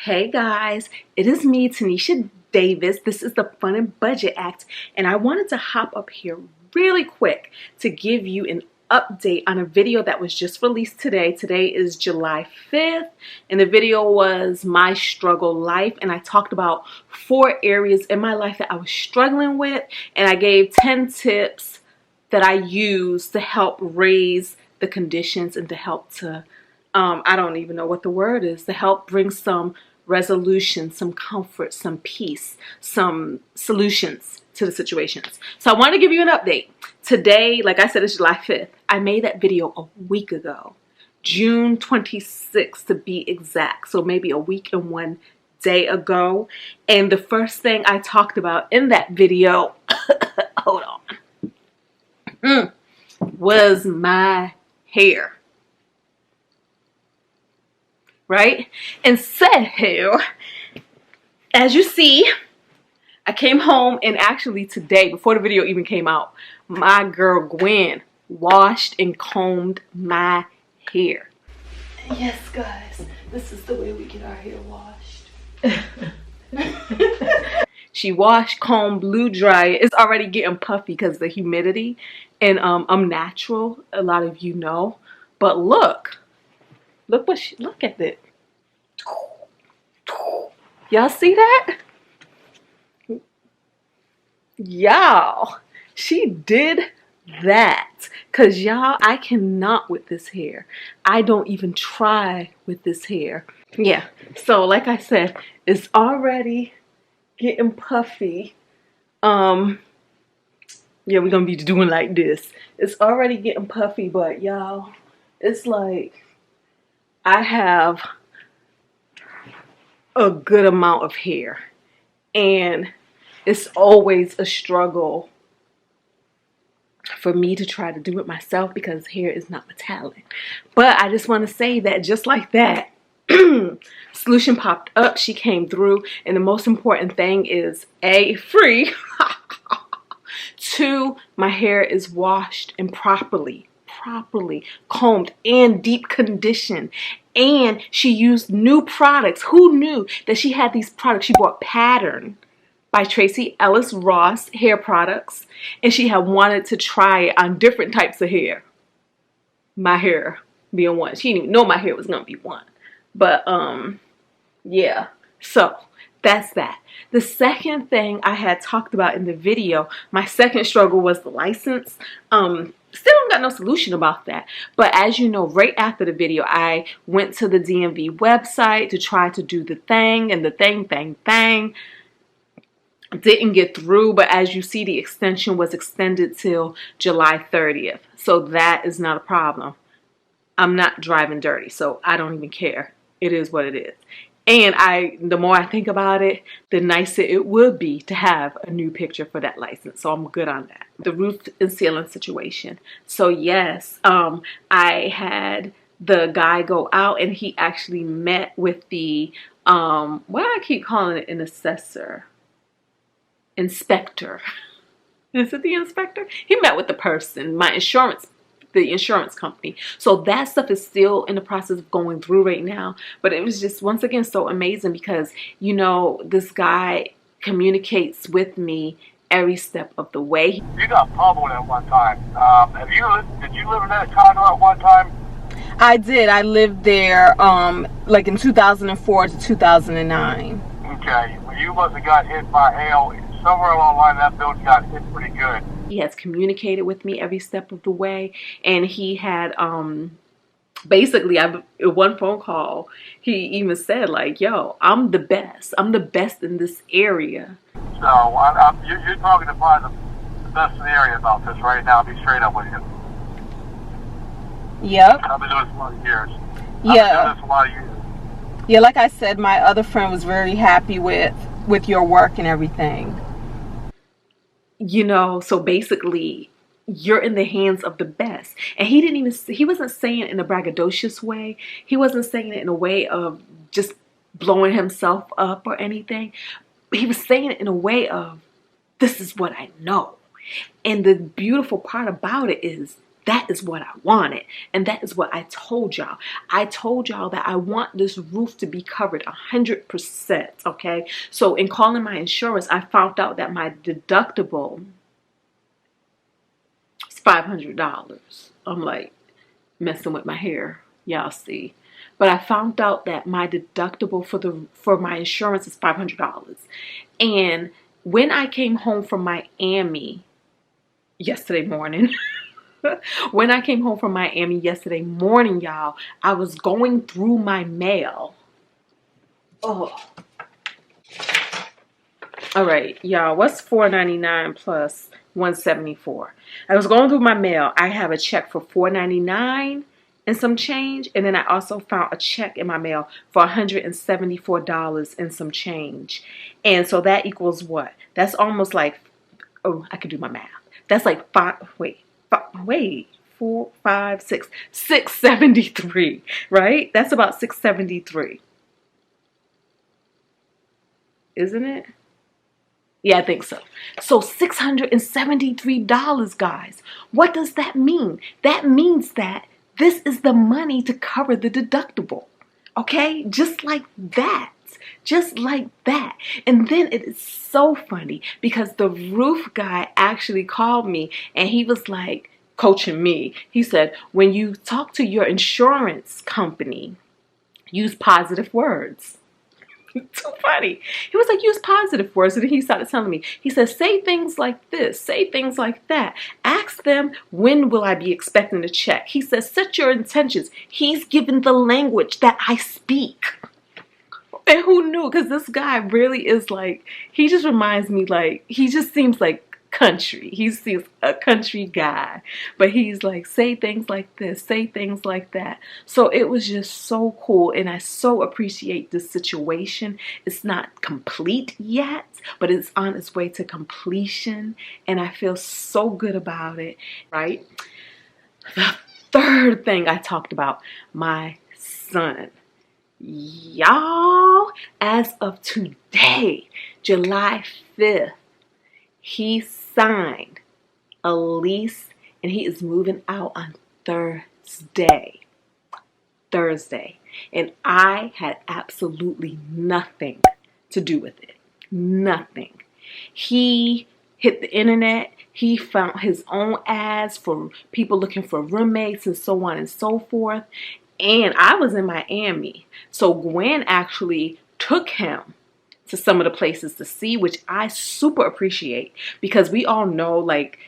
Hey guys, it is me, Tinesha Davis. This is the Fun and Budget Act, and I wanted to hop up here really quick to give you an update on a video that was just released today. Today is July 5th, and the video was My Struggle Life, and I talked about 4 areas in my life that I was struggling with, and I gave 10 tips that I used to help raise the conditions and to help to I don't even know what the word is, to help bring some resolution, some comfort, some peace, some solutions to the situations. So I want to give you an update. Today, like I said, it's July 5th. I made that video a week ago, June 26th to be exact. So maybe a week and 1 day ago. And the first thing I talked about in that video, hold on, was my hair. Right? And so, as you see, I came home, and actually today, before the video even came out, my girl Gwen washed and combed my hair. Yes, guys, this is the way we get our hair washed. She washed, combed, blew dry. It's already getting puffy because of the humidity, and I'm natural, a lot of you know. But look at it. Y'all see that? Y'all, she did that. Cause y'all, I cannot with this hair. I don't even try with this hair. Yeah, so like I said, it's already getting puffy. Yeah, we're gonna be doing like this. It's already getting puffy, but y'all, it's like I have a good amount of hair, and it's always a struggle for me to try to do it myself because hair is not my talent. But I just want to say that just like that, solution popped up, she came through, and the most important thing is A, free, 2, my hair is washed and properly combed and deep conditioned, and she used new products. Who knew that she had these products? She bought Pattern by Tracy Ellis Ross hair products, and she had wanted to try it on different types of hair, my hair being one. She didn't even know my hair was gonna be one, but yeah, so that's that. The second thing I had talked about in the video, my second struggle, was the license. Still don't got no solution about that. But as you know, right after the video, I went to the DMV website to try to do the thing, and the thing didn't get through. But as you see, the extension was extended till July 30th. So that is not a problem. I'm not driving dirty, so I don't even care. It is what it is. And the more I think about it, the nicer it would be to have a new picture for that license. So I'm good on that. The roof and ceiling situation. So yes, I had the guy go out, and he actually met with the, what do I keep calling it, an assessor? Inspector. Is it the inspector? He met with the person, the insurance company. So that stuff is still in the process of going through right now. But it was just, once again, so amazing because, you know, this guy communicates with me every step of the way. You got pummeled at one time. Did you live in that condo at one time? I did. I lived there like in 2004 to 2009. Okay. Well, you must have got hit by hail. Somewhere along the line, that building got hit pretty good. He has communicated with me every step of the way, and he had basically, one phone call, he even said like, yo, I'm the best in this area. So you're talking to probably the best in the area about this right now. I'll be straight up with you. Yep. I've been doing this a lot of years. Yeah, like I said, my other friend was very happy with your work and everything. You know, so basically, you're in the hands of the best. And he wasn't saying it in a braggadocious way. He wasn't saying it in a way of just blowing himself up or anything. He was saying it in a way of, this is what I know. And the beautiful part about it is, that is what I wanted. And that is what I told y'all. I told y'all that I want this roof to be covered 100%, okay? So in calling my insurance, I found out that my deductible is $500. I'm like messing with my hair, y'all see. But I found out that my deductible for my insurance is $500. And when I came home from Miami yesterday morning, when I came home from Miami yesterday morning, y'all, I was going through my mail. Oh. All right, y'all, what's $4.99 plus $174? I was going through my mail. I have a check for $4.99 and some change, and then I also found a check in my mail for $174 and some change. And so that equals what? That's almost like, oh, I could do my math. That's like $673, right? That's about $673, isn't it? Yeah, I think so. So $673, guys. What does that mean? That means that this is the money to cover the deductible. Okay? Just like that. Just like that. And then it is so funny because the roof guy actually called me and he was like coaching me. He said, when you talk to your insurance company, use positive words. Too funny. He was like, use positive words. And then he started telling me, he says, say things like this, say things like that. Ask them, when will I be expecting a check? He says, set your intentions. He's given the language that I speak. And who knew? Because this guy really is like, he just reminds me like, he just seems like country. He seems a country guy. But he's like, say things like this, say things like that. So it was just so cool. And I so appreciate this situation. It's not complete yet, but it's on its way to completion. And I feel so good about it, right? The third thing I talked about, my son. Y'all, as of today, July 5th, he signed a lease and he is moving out on Thursday. And I had absolutely nothing to do with it. Nothing. He hit the internet. He found his own ads for people looking for roommates and so on and so forth. And I was in Miami. So Gwen actually took him to some of the places to see, which I super appreciate because we all know, like,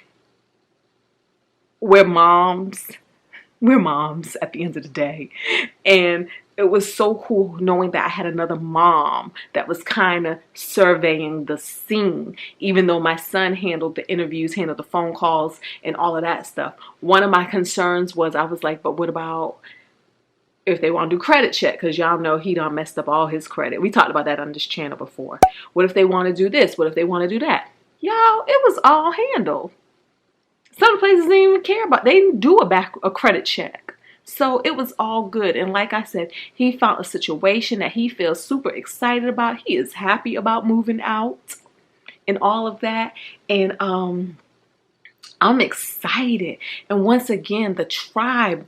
we're moms at the end of the day. And it was so cool knowing that I had another mom that was kind of surveying the scene, even though my son handled the interviews, handled the phone calls and all of that stuff. One of my concerns was, I was like, but what about if they want to do credit check? Because y'all know he done messed up all his credit. We talked about that on this channel before. What if they want to do this? What if they want to do that? Y'all, it was all handled. Some places didn't even care about. They didn't do a credit check. So it was all good. And like I said, he found a situation that he feels super excited about. He is happy about moving out and all of that. And I'm excited. And once again, the tribe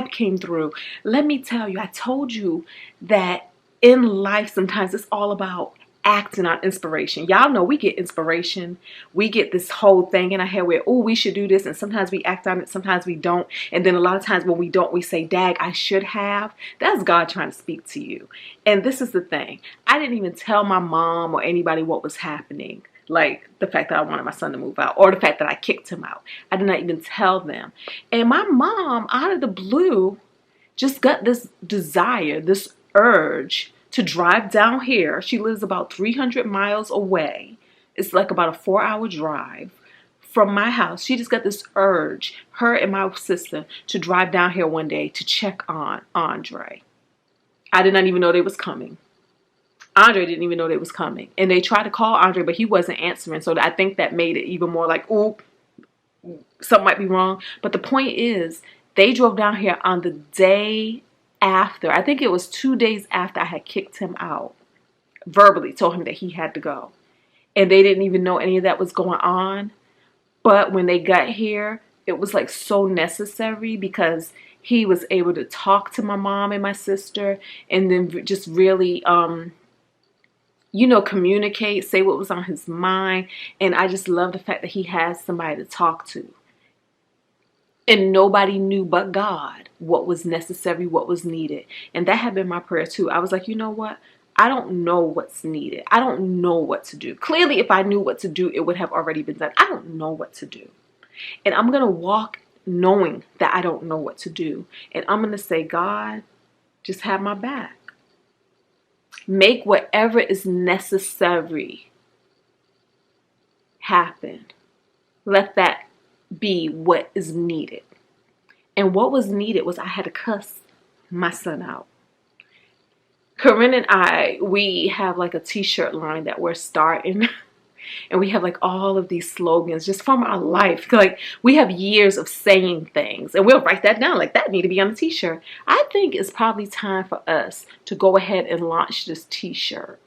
came through. Let me tell you, I told you that in life, sometimes it's all about acting on inspiration. Y'all know we get inspiration. We get this whole thing in our head where, oh, we should do this. And sometimes we act on it. Sometimes we don't. And then a lot of times when we don't, we say, dag, I should have. That's God trying to speak to you. And this is the thing. I didn't even tell my mom or anybody what was happening. Like the fact that I wanted my son to move out or the fact that I kicked him out. I did not even tell them. And my mom, out of the blue, just got this desire, this urge to drive down here. She lives about 300 miles away. It's like about a 4-hour drive from my house. She just got this urge, her and my sister, to drive down here one day to check on Andre. I did not even know they was coming. Andre didn't even know they was coming. And they tried to call Andre, but he wasn't answering. So I think that made it even more like, ooh, something might be wrong. But the point is, they drove down here on the day after. I think it was 2 days after I had kicked him out. Verbally told him that he had to go. And they didn't even know any of that was going on. But when they got here, it was like so necessary, because he was able to talk to my mom and my sister, and then just really, you know, communicate, say what was on his mind. And I just love the fact that he has somebody to talk to. And nobody knew but God what was necessary, what was needed. And that had been my prayer too. I was like, you know what? I don't know what's needed. I don't know what to do. Clearly, if I knew what to do, it would have already been done. I don't know what to do. And I'm going to walk knowing that I don't know what to do. And I'm going to say, God, just have my back. Make whatever is necessary happen. Let that be what is needed. And what was needed was I had to cuss my son out. Corinne and I, we have like a t-shirt line that we're starting. And we have like all of these slogans just from our life. Like we have years of saying things, and we'll write that down, like that need to be on a t-shirt. I think it's probably time for us to go ahead and launch this t-shirt.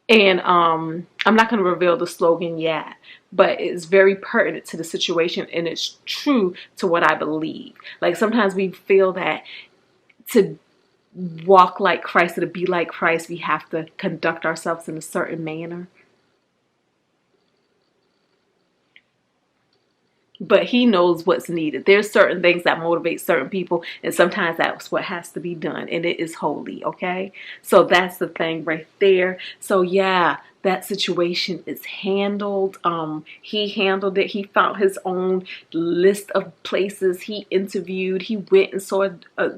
And I'm not going to reveal the slogan yet, but it's very pertinent to the situation, and it's true to what I believe. Like sometimes we feel that to walk like Christ, or to be like Christ, we have to conduct ourselves in a certain manner. But he knows what's needed. There's certain things that motivate certain people, and sometimes that's what has to be done, and it is holy, okay? So that's the thing right there. So yeah, that situation is handled. He handled it. He found his own list of places he interviewed. He went and saw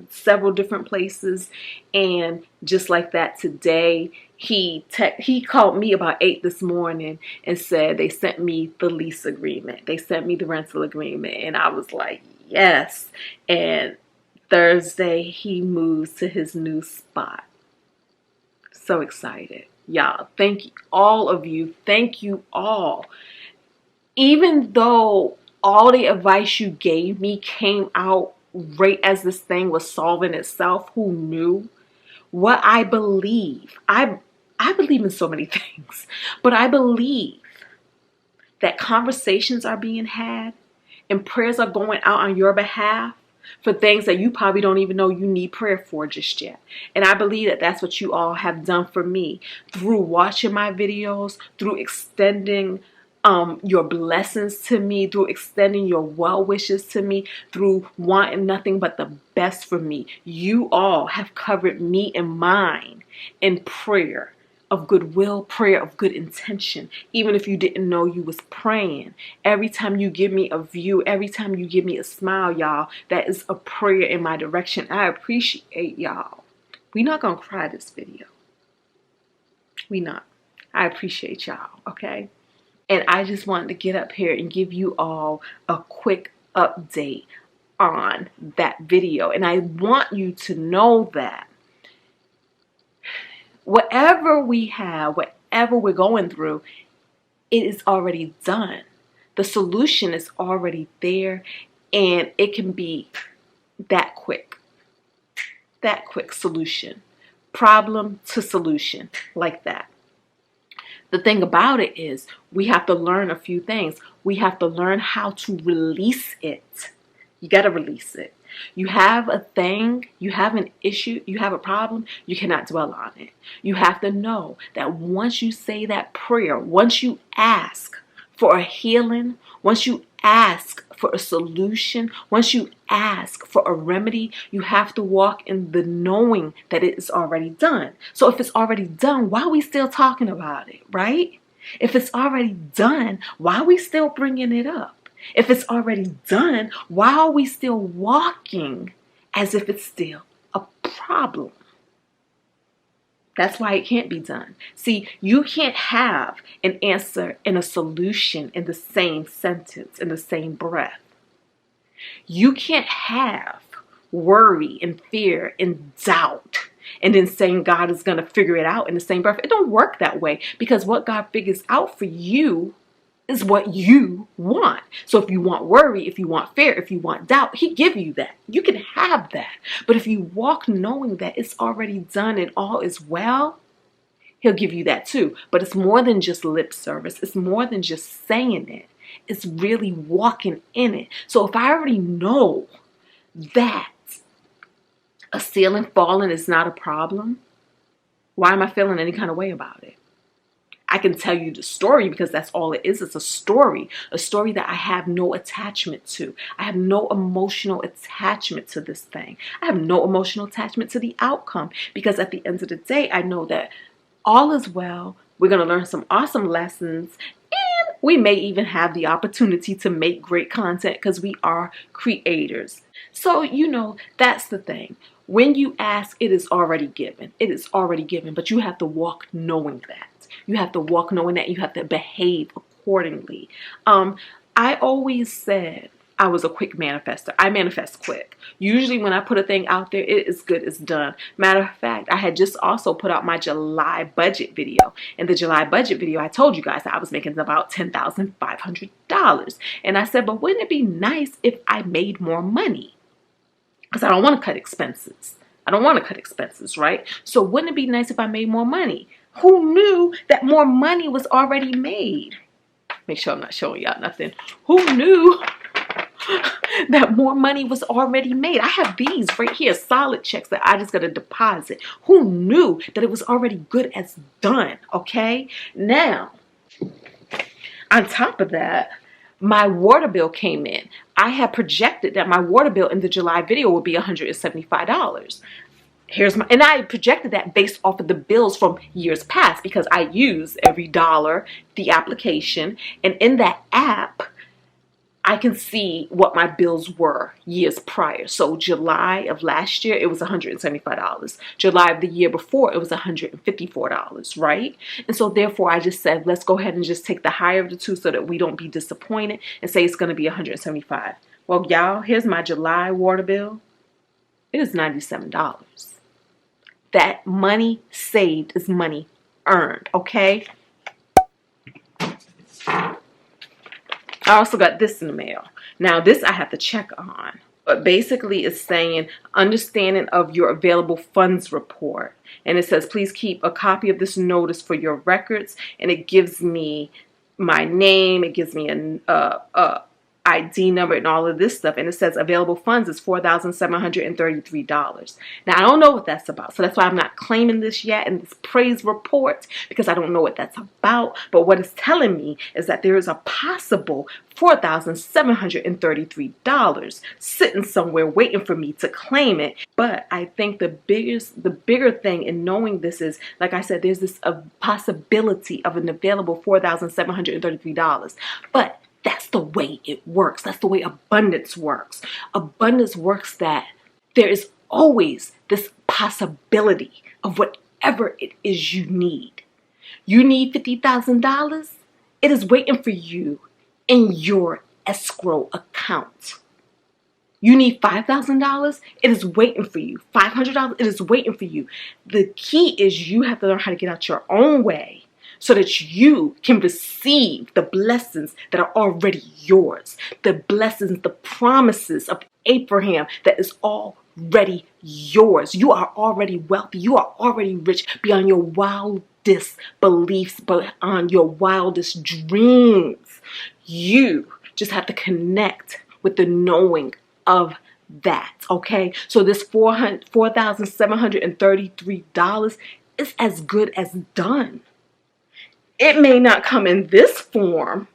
several different places, and just like that today, he called me about 8 this morning and said they sent me the lease agreement. They sent me the rental agreement, and I was like, yes. And Thursday he moves to his new spot. So excited. Y'all, thank you, all of you. Thank you all. Even though all the advice you gave me came out right as this thing was solving itself, who knew? What I believe, I believe in so many things, but I believe that conversations are being had and prayers are going out on your behalf for things that you probably don't even know you need prayer for just yet. And I believe that that's what you all have done for me through watching my videos, through extending your blessings to me, through extending your well wishes to me, through wanting nothing but the best for me. You all have covered me and mine in prayer of goodwill, prayer of good intention. Even if you didn't know you was praying, every time you give me a view, every time you give me a smile, y'all, that is a prayer in my direction. I appreciate y'all. We're not gonna cry this video. We not. I appreciate y'all, okay? And I just wanted to get up here and give you all a quick update on that video. And I want you to know that whatever we have, whatever we're going through, it is already done. The solution is already there, and it can be that quick solution, problem to solution, like that. The thing about it is we have to learn a few things. We have to learn how to release it. You got to release it. You have a thing, you have an issue, you have a problem, you cannot dwell on it. You have to know that once you say that prayer, once you ask for a healing, once you ask for a solution, once you ask for a remedy, you have to walk in the knowing that it is already done. So if it's already done, why are we still talking about it, right? If it's already done, why are we still bringing it up? If it's already done, why are we still walking as if it's still a problem? That's why it can't be done. See, you can't have an answer and a solution in the same sentence, in the same breath. You can't have worry and fear and doubt and then saying God is going to figure it out in the same breath. It don't work that way, because what God figures out for you is what you want. So if you want worry, if you want fear, if you want doubt, he give you that. You can have that. But if you walk knowing that it's already done and all is well, he'll give you that too. But it's more than just lip service. It's more than just saying it. It's really walking in it. So if I already know that a ceiling falling is not a problem, why am I feeling any kind of way about it? I can tell you the story because that's all it is. It's a story that I have no attachment to. I have no emotional attachment to this thing. I have no emotional attachment to the outcome because at the end of the day, I know that all is well. We're going to learn some awesome lessons, and we may even have the opportunity to make great content because we are creators. So, that's the thing. When you ask, it is already given. It is already given, but you have to walk knowing that. You have to walk knowing that. You have to behave accordingly. I always said I was a quick manifester. I manifest quick. Usually when I put a thing out there, it is good, it's done. Matter of fact, I had just also put out my July budget video. In the July budget video, I told you guys that I was making about $10,500. And I said, but wouldn't it be nice if I made more money? Because I don't want to cut expenses. Right? So wouldn't it be nice if I made more money? Who knew that more money was already made? Make sure I'm not showing y'all nothing. Who knew that more money was already made? I have these right here, solid checks that I just got to deposit. Who knew that it was already good as done? Okay? Now, on top of that, my water bill came in. I had projected that my water bill in the July video would be $175. And I projected that based off of the bills from years past because I use every dollar, the application, and in that app, I can see what my bills were years prior. So July of last year, it was $175. July of the year before, it was $154, right? And so therefore, I just said, let's go ahead and just take the higher of the two so that we don't be disappointed and say it's going to be $175. Well, y'all, here's my July water bill. It is $97. That money saved is money earned, okay? I also got this in the mail. Now, this I have to check on. But basically, it's saying understanding of your available funds report. And it says, please keep a copy of this notice for your records. And it gives me my name. It gives me a ID number and all of this stuff. And it says available funds is $4,733. Now, I don't know what that's about. So that's why I'm not claiming this yet in this praise report because I don't know what that's about. But what it's telling me is that there is a possible $4,733 sitting somewhere waiting for me to claim it. But I think the bigger thing in knowing this is, like I said, there's this possibility of an available $4,733. But that's the way it works. That's the way abundance works. Abundance works that there is always this possibility of whatever it is you need. You need $50,000? It is waiting for you in your escrow account. You need $5,000? It is waiting for you. $500? It is waiting for you. The key is you have to learn how to get out your own way so that you can receive the blessings that are already yours. The blessings, the promises of Abraham that is already yours. You are already wealthy. You are already rich beyond your wildest beliefs, beyond your wildest dreams. You just have to connect with the knowing of that, okay? So this $4,733 is as good as done. It may not come in this form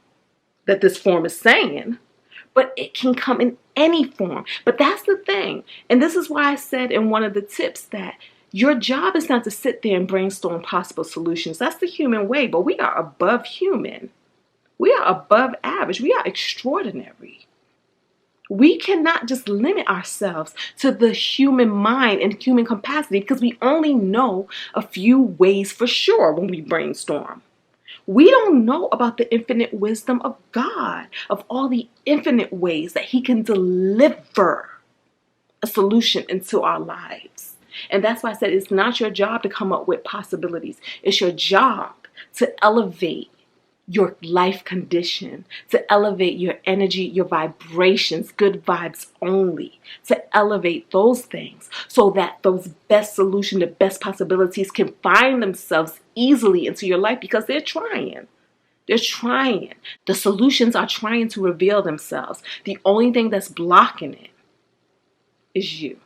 that this form is saying, but it can come in any form. But that's the thing. And this is why I said in one of the tips that your job is not to sit there and brainstorm possible solutions. That's the human way, but we are above human. We are above average. We are extraordinary. We cannot just limit ourselves to the human mind and human capacity because we only know a few ways for sure when we brainstorm. We don't know about the infinite wisdom of God, of all the infinite ways that He can deliver a solution into our lives. And that's why I said it's not your job to come up with possibilities. It's your job to elevate your life condition, to elevate your energy, your vibrations, good vibes only, to elevate those things so that those best solutions, the best possibilities can find themselves easily into your life because they're trying. They're trying. The solutions are trying to reveal themselves. The only thing that's blocking it is you.